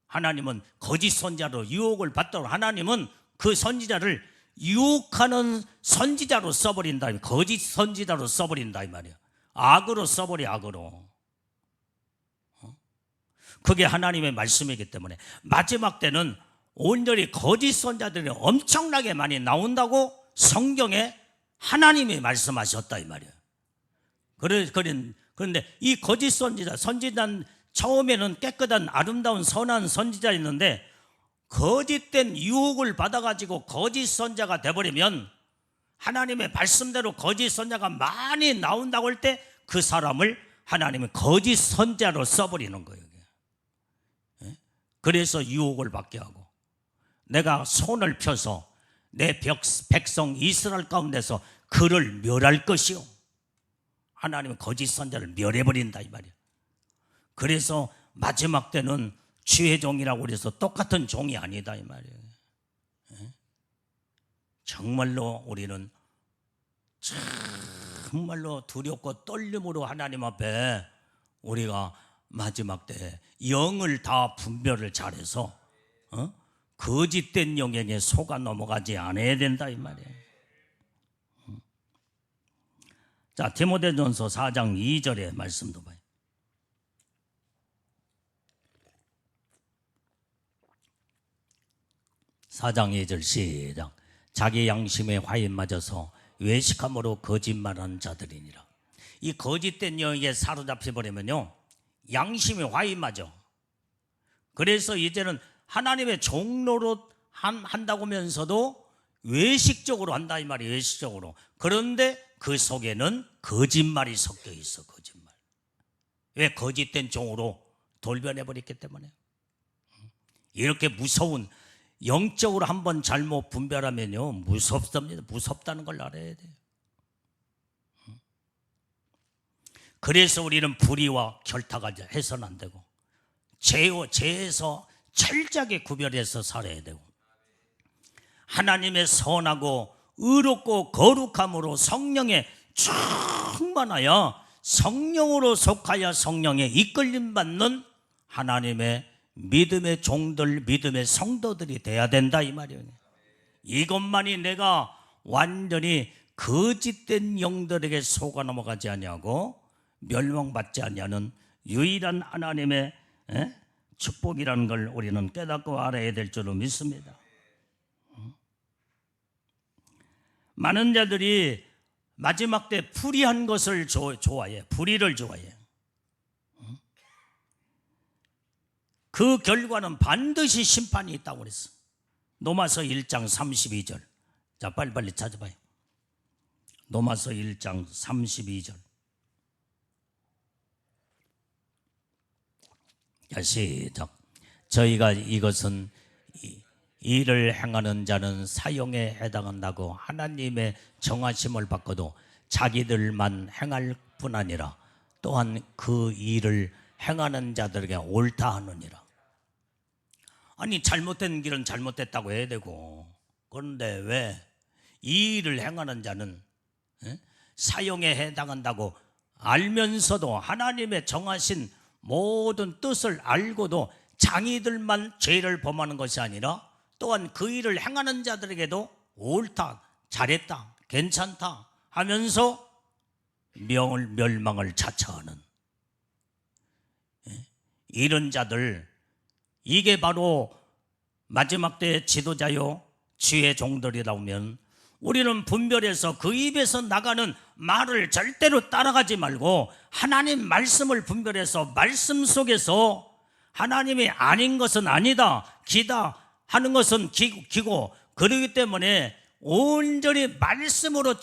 하나님은 거짓 선지자로 유혹을 받도록 하나님은 그 선지자를 유혹하는 선지자로 써버린다. 거짓 선지자로 써버린다 이 말이에요. 악으로 써버려, 악으로. 그게 하나님의 말씀이기 때문에 마지막 때는 온전히 거짓 선지자들이 엄청나게 많이 나온다고 성경에 하나님이 말씀하셨다 이 말이에요. 그런데 이 거짓 선지자는 처음에는 깨끗한 아름다운 선한 선지자였는데 거짓된 유혹을 받아가지고 거짓 선자가 돼버리면 하나님의 말씀대로 거짓 선자가 많이 나온다고 할 때 그 사람을 하나님은 거짓 선자로 써버리는 거예요. 그래서 유혹을 받게 하고, 내가 손을 펴서 내 백성 이스라엘 가운데서 그를 멸할 것이요. 하나님은 거짓 선자를 멸해버린다 이 말이야. 그래서 마지막 때는 주의 종이라고 해서 똑같은 종이 아니다 이 말이에요. 정말로 우리는 정말로 두렵고 떨림으로 하나님 앞에 우리가 마지막 때 영을 다 분별을 잘해서 거짓된 영에게 속아 넘어가지 않아야 된다 이 말이에요. 자, 디모데전서 4장 2절의 말씀도 봐요. 4장 2절 시작. 자기 양심에 화인 맞아서 외식함으로 거짓말하는 자들이니라. 이 거짓된 영에게 사로잡혀 버리면요, 양심에 화인 맞아. 그래서 이제는 하나님의 종로로 한다고 하면서도 외식적으로 한다 이 말이에요. 외식적으로. 그런데 그 속에는 거짓말이 섞여 있어. 거짓말. 왜? 거짓된 종으로 돌변해 버렸기 때문에. 이렇게 무서운, 영적으로 한번 잘못 분별하면요 무섭습니다. 무섭다는 걸 알아야 돼요. 그래서 우리는 불의와 결탁을 해서는 안 되고 죄에서 철저하게 구별해서 살아야 되고, 하나님의 선하고 의롭고 거룩함으로 성령에 충만하여 성령으로 속하여 성령에 이끌림 받는 하나님의 믿음의 종들, 믿음의 성도들이 돼야 된다 이 말이에요. 이것만이 내가 완전히 거짓된 영들에게 속아 넘어가지 아니하고 멸망받지 아니하는 유일한 하나님의 축복이라는 걸 우리는 깨닫고 알아야 될 줄로 믿습니다. 많은 자들이 마지막 때 불의한 것을 좋아해. 불의를 좋아해. 그 결과는 반드시 심판이 있다고 그랬어. 로마서 1장 32절. 자, 빨리빨리 찾아봐요. 로마서 1장 32절. 자, 시작. 저희가 이것은 일을 행하는 자는 사형에 해당한다고 하나님의 정하심을 받고도 자기들만 행할 뿐 아니라 또한 그 일을 행하는 자들에게 옳다 하느니라. 아니, 잘못된 길은 잘못됐다고 해야 되고, 그런데 왜 이 일을 행하는 자는 사형에 해당한다고 알면서도 하나님의 정하신 모든 뜻을 알고도 자기들만 죄를 범하는 것이 아니라 또한 그 일을 행하는 자들에게도 옳다, 잘했다, 괜찮다 하면서 멸망을 자처하는 이런 자들, 이게 바로 마지막 때의 지도자요 주의 종들이라고 하면 우리는 분별해서 그 입에서 나가는 말을 절대로 따라가지 말고 하나님 말씀을 분별해서 말씀 속에서 하나님이 아닌 것은 아니다, 기다 하는 것은 기고, 그렇기 때문에 온전히 말씀으로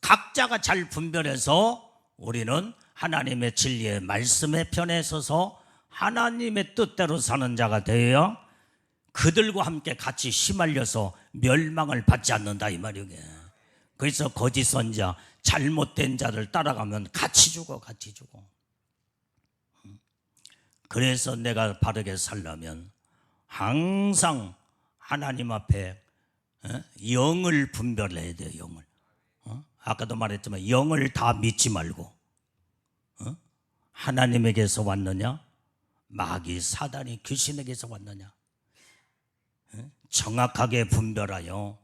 각자가 잘 분별해서 우리는 하나님의 진리의 말씀에 편에 서서 하나님의 뜻대로 사는 자가 되어야 그들과 함께 같이 휘말려서 멸망을 받지 않는다 이 말이에요. 그래서 거짓 선자, 잘못된 자를 따라가면 같이 죽어. 그래서 내가 바르게 살려면 항상 하나님 앞에 영을 분별해야 돼요. 영을. 아까도 말했지만 영을 다 믿지 말고 하나님에게서 왔느냐, 마귀 사단이 귀신에게서 왔느냐, 정확하게 분별하여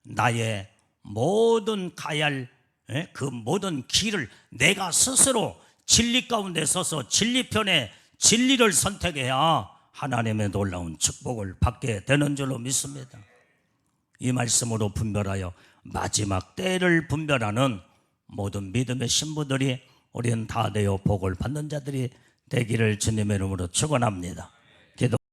나의 모든 가야 할 그 모든 길을 내가 스스로 진리 가운데 서서 진리편에 진리를 선택해야 하나님의 놀라운 축복을 받게 되는 줄로 믿습니다. 이 말씀으로 분별하여 마지막 때를 분별하는 모든 믿음의 신부들이 우리는 다 되어 복을 받는 자들이 되기를 주님의 이름으로 축원합니다.